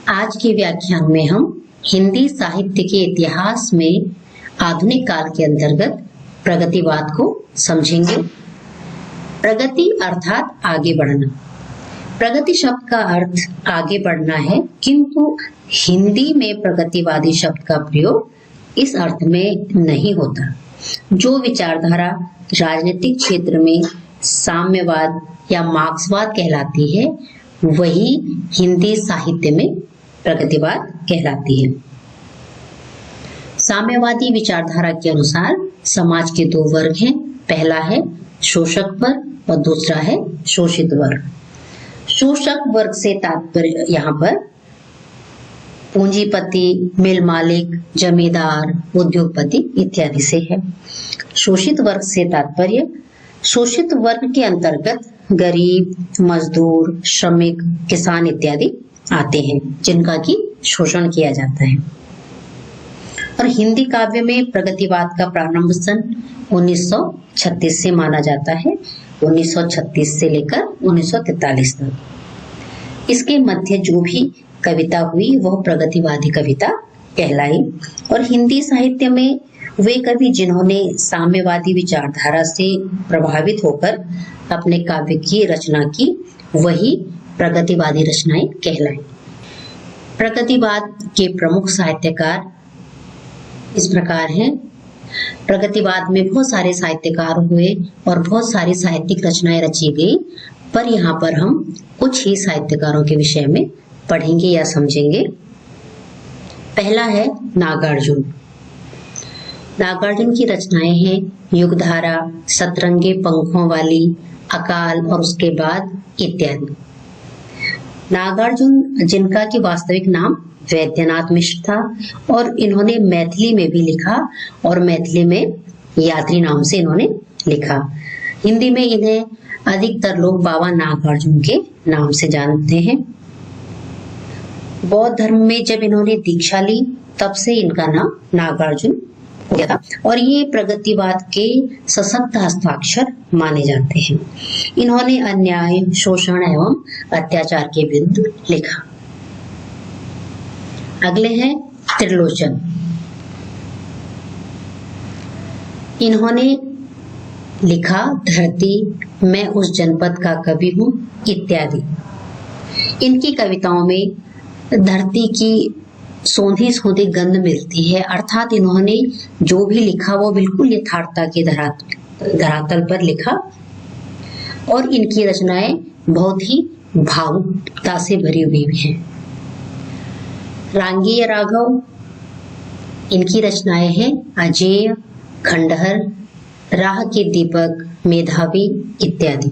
आज के व्याख्यान में हम हिंदी साहित्य के इतिहास में आधुनिक काल के अंतर्गत प्रगतिवाद को समझेंगे। प्रगति अर्थात आगे बढ़ना। प्रगति शब्द का अर्थ आगे बढ़ना है, किंतु हिंदी में प्रगतिवादी शब्द का प्रयोग इस अर्थ में नहीं होता। जो विचारधारा राजनीतिक क्षेत्र में साम्यवाद या मार्क्सवाद कहलाती है, वही हिंदी साहित्य में प्रगतिवाद कहलाती है। साम्यवादी विचारधारा के अनुसार समाज के दो वर्ग हैं। पहला है शोषक वर्ग और दूसरा है शोषित वर्ग। शोषक वर्ग से तात्पर्य यहाँ पर पूंजीपति, मिल मालिक, जमींदार, उद्योगपति इत्यादि से है। शोषित वर्ग से तात्पर्य शोषित वर्ग के अंतर्गत गरीब, मजदूर, श्रमिक, किसान इत्यादि आते हैं, जिनका की शोषण किया जाता है। और हिंदी काव्य में प्रगतिवाद का प्रारंभ सन 1936 से माना जाता है। 1936 से लेकर 1943 तक इसके मध्य जो भी कविता हुई वह प्रगतिवादी कविता कहलाई। और हिंदी साहित्य में वे कवि जिन्होंने साम्यवादी विचारधारा से प्रभावित होकर अपने काव्य की रचना की, वही प्रगतिवादी रचनाएं कहलाई। प्रगतिवाद के प्रमुख साहित्यकार इस प्रकार हैं। प्रगतिवाद में बहुत सारे साहित्यकार हुए और बहुत सारी साहित्यिक रचनाएं रची गई, पर यहाँ पर हम कुछ ही साहित्यकारों के विषय में पढ़ेंगे या समझेंगे। पहला है नागार्जुन। नागार्जुन की रचनाएं हैं युगधारा, सतरंगे पंखों वाली, अकाल और उसके बाद इत्यादि। नागार्जुन, जिनका की वास्तविक नाम वैद्यनाथ मिश्र था, और इन्होंने मैथिली में भी लिखा और मैथिली में यात्री नाम से इन्होंने लिखा। हिंदी में इन्हें अधिकतर लोग बाबा नागार्जुन के नाम से जानते हैं। बौद्ध धर्म में जब इन्होंने दीक्षा ली, तब से इनका नाम नागार्जुन हो गया था और ये प्रगतिवाद के सशक्त हस्ताक्षर माने जाते हैं। इन्होंने अन्याय, शोषण एवं अत्याचार के विरुद्ध लिखा। अगले हैं त्रिलोचन। इन्होंने लिखा धरती, मैं उस जनपद का कवि हूँ इत्यादि। इनकी कविताओं में धरती की सोंधी सोंधी गंध मिलती है, अर्थात इन्होंने जो भी लिखा वो बिल्कुल यथार्थता के धरातल पर लिखा। और इनकी रचनाएं बहुत ही भावुकता से भरी हुई हैं। रांगीय राघव, इनकी रचनाएं हैं अजेय, खंडहर, राह के दीपक, मेधावी इत्यादि।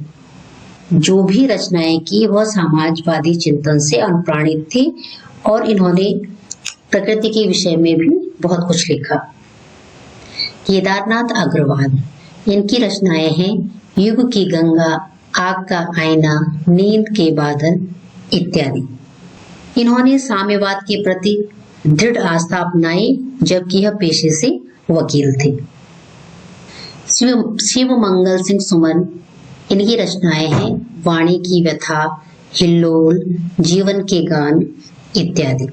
जो भी रचनाएं की वह समाजवादी चिंतन से अनुप्राणित थी और इन्होंने प्रकृति के विषय में भी बहुत कुछ लिखा। केदारनाथ अग्रवाल, इनकी रचनाएं हैं युग की गंगा, आग का आईना, नींद के बादल इत्यादि। इन्होंने साम्यवाद के प्रति दृढ़ आस्था अपनाई, जबकि यह पेशे से वकील थे। शिव मंगल सिंह सुमन, इनकी रचनाएं हैं वाणी की व्यथा, हिल्लोल, जीवन के गान इत्यादि।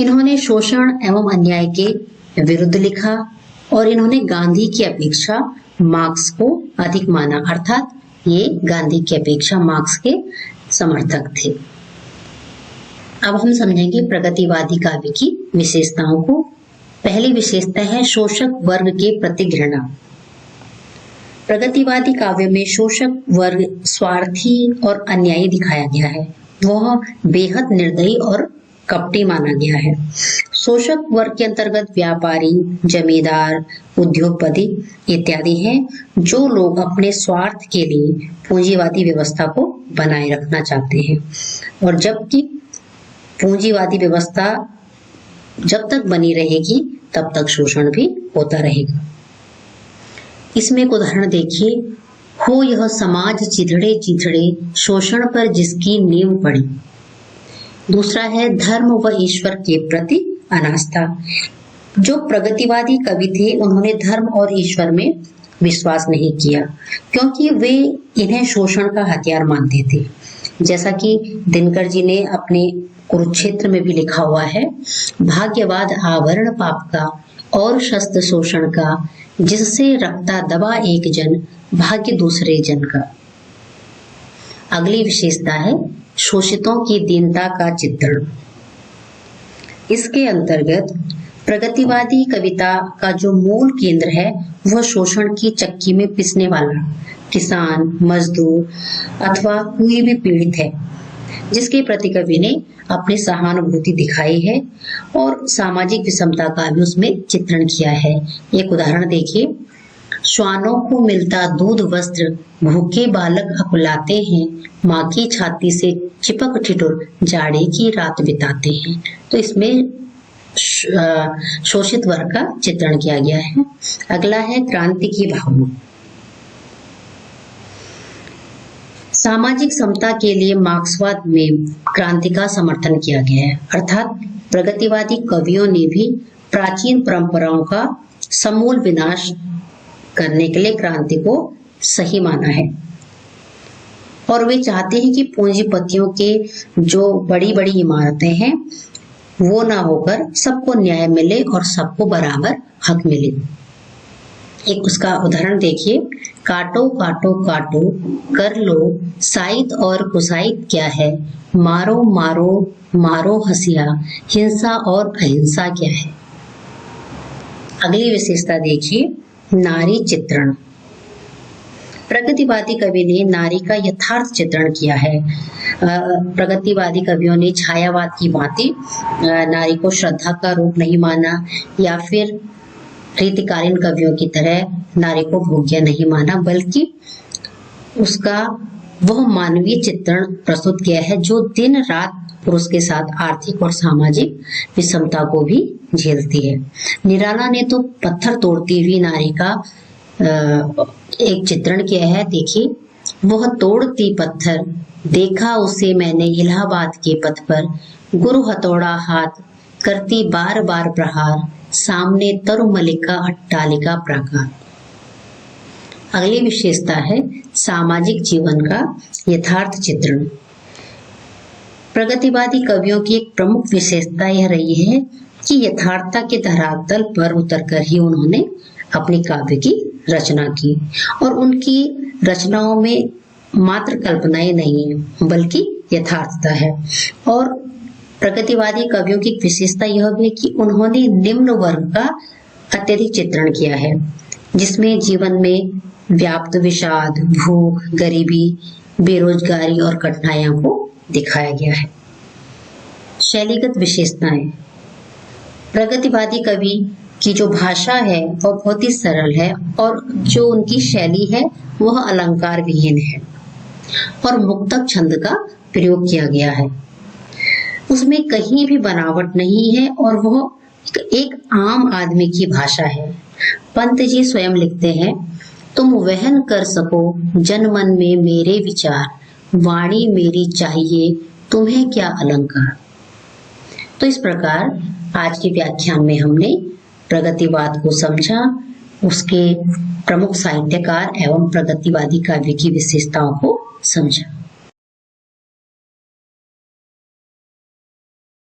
इन्होंने शोषण एवं अन्याय के विरुद्ध लिखा और इन्होंने गांधी की अपेक्षा मार्क्स को अधिक माना, अर्थात ये गांधी की अपेक्षा मार्क्स के समर्थक थे। अब हम समझेंगे प्रगतिवादी काव्य की विशेषताओं को। पहली विशेषता है शोषक वर्ग के प्रति घृणा। प्रगतिवादी काव्य में शोषक वर्ग स्वार्थी और अन्यायी दिखाया गया है। वह बेहद निर्दयी और कपटी माना गया है। शोषक वर्ग के अंतर्गत व्यापारी, जमींदार, उद्योगपति इत्यादि हैं, जो लोग अपने स्वार्थ के लिए पूंजीवादी व्यवस्था को बनाए रखना चाहते हैं। और जबकि पूंजीवादी व्यवस्था जब तक बनी रहेगी तब तक शोषण भी होता रहेगा। इसमें एक उदाहरण देखिए। हो यह समाज चिथड़े चिथड़े, शोषण पर जिसकी नींव पड़ी। दूसरा है धर्म व ईश्वर के प्रति अनास्था। जो प्रगतिवादी कवि थे उन्होंने धर्म और ईश्वर में विश्वास नहीं किया, क्योंकि वे इन्हें शोषण का हथियार मानते थे। जैसा कि दिनकर जी ने अपने कुरुक्षेत्र में भी लिखा हुआ है, भाग्यवाद आवरण पाप का और शस्त्र शोषण का, जिससे रखता दबा एक जन, भाग्य दूसरे जन का। अगली विशेषता है शोषितों की दीनता का चित्रण। इसके अंतर्गत प्रगतिवादी कविता का जो मूल केंद्र है वह शोषण की चक्की में पिसने वाला किसान, मजदूर अथवा कोई भी पीड़ित है, जिसके प्रति कवि ने अपनी सहानुभूति दिखाई है और सामाजिक विषमता का भी उसमें चित्रण किया है। एक उदाहरण देखिए, श्वानों को मिलता दूध वस्त्र, भूखे बालक अकुलाते हैं, माँ की छाती से चिपक ठिठुर जाड़े की रात बिताते हैं। तो इसमें शोषित वर्ग का चित्रण किया गया है। अगला है क्रांति की भावना। सामाजिक समता के लिए मार्क्सवाद में क्रांति का समर्थन किया गया है, अर्थात प्रगतिवादी कवियों ने भी प्राचीन परंपराओं का समूल विनाश करने के लिए क्रांति को सही माना है और वे चाहते हैं कि पूंजीपतियों के जो बड़ी बड़ी इमारतें हैं वो ना होकर सबको न्याय मिले और सबको बराबर हक मिले। एक उसका उदाहरण देखिए, काटो काटो काटो कर लो, साइद और कुसाइद क्या है, मारो मारो मारो हसिया, हिंसा और अहिंसा क्या है। अगली विशेषता देखिए, नारी चित्रण। प्रगतिवादी कवि ने नारी का यथार्थ चित्रण किया है। प्रगतिवादी कवियों ने छायावाद की भांति नारी को श्रद्धा का रूप नहीं माना या फिर रीतिकालीन कवियों की तरह नारी को भोग्य नहीं माना, बल्कि उसका वह मानवीय चित्रण प्रस्तुत किया है जो दिन रात पुरुष के साथ आर्थिक और सामाजिक विषमता को भी झेलती है। निराला ने तो पत्थर तोड़ती हुई नारी का एक चित्रण किया है। देखिए, वह तोड़ती पत्थर, देखा उसे मैंने इलाहाबाद के पथ पर, गुरु हथौड़ा हाथ करती बार बार प्रहार, सामने तरुमलिका अट्टालिका प्राकार। अगली विशेषता है सामाजिक जीवन का यथार्थ चित्रण। प्रगतिवादी कवियों की एक प्रमुख विशेषता यह रही है कि यथार्थता के धरातल पर उतरकर ही उन्होंने अपनी काव्य की रचना की और उनकी रचनाओं में मात्र कल्पनाएं नहीं है बल्कि यथार्थता है। और प्रगतिवादी कवियों की विशेषता यह भी है कि उन्होंने निम्न वर्ग का अत्यधिक चित्रण किया है, जिसमें जीवन में व्याप्त विषाद, भूख, गरीबी, बेरोजगारी और कठिनाइयों को दिखाया गया है। शैलीगत विशेषताएं। प्रगतिवादी कवि की जो भाषा है वह बहुत ही सरल है और जो उनकी शैली है वह अलंकार विहीन है और मुक्तक छंद का प्रयोग किया गया है। उसमें कहीं भी बनावट नहीं है और वह एक आम आदमी की भाषा है। पंत जी स्वयं लिखते हैं, तुम वहन कर सको जनमन में मेरे विचार, वाणी मेरी चाहिए तुम्हें क्या अलंकार। तो इस प्रकार आज के व्याख्यान में हमने प्रगतिवाद को समझा, उसके प्रमुख साहित्यकार एवं प्रगतिवादी काव्य की विशेषताओं को समझा।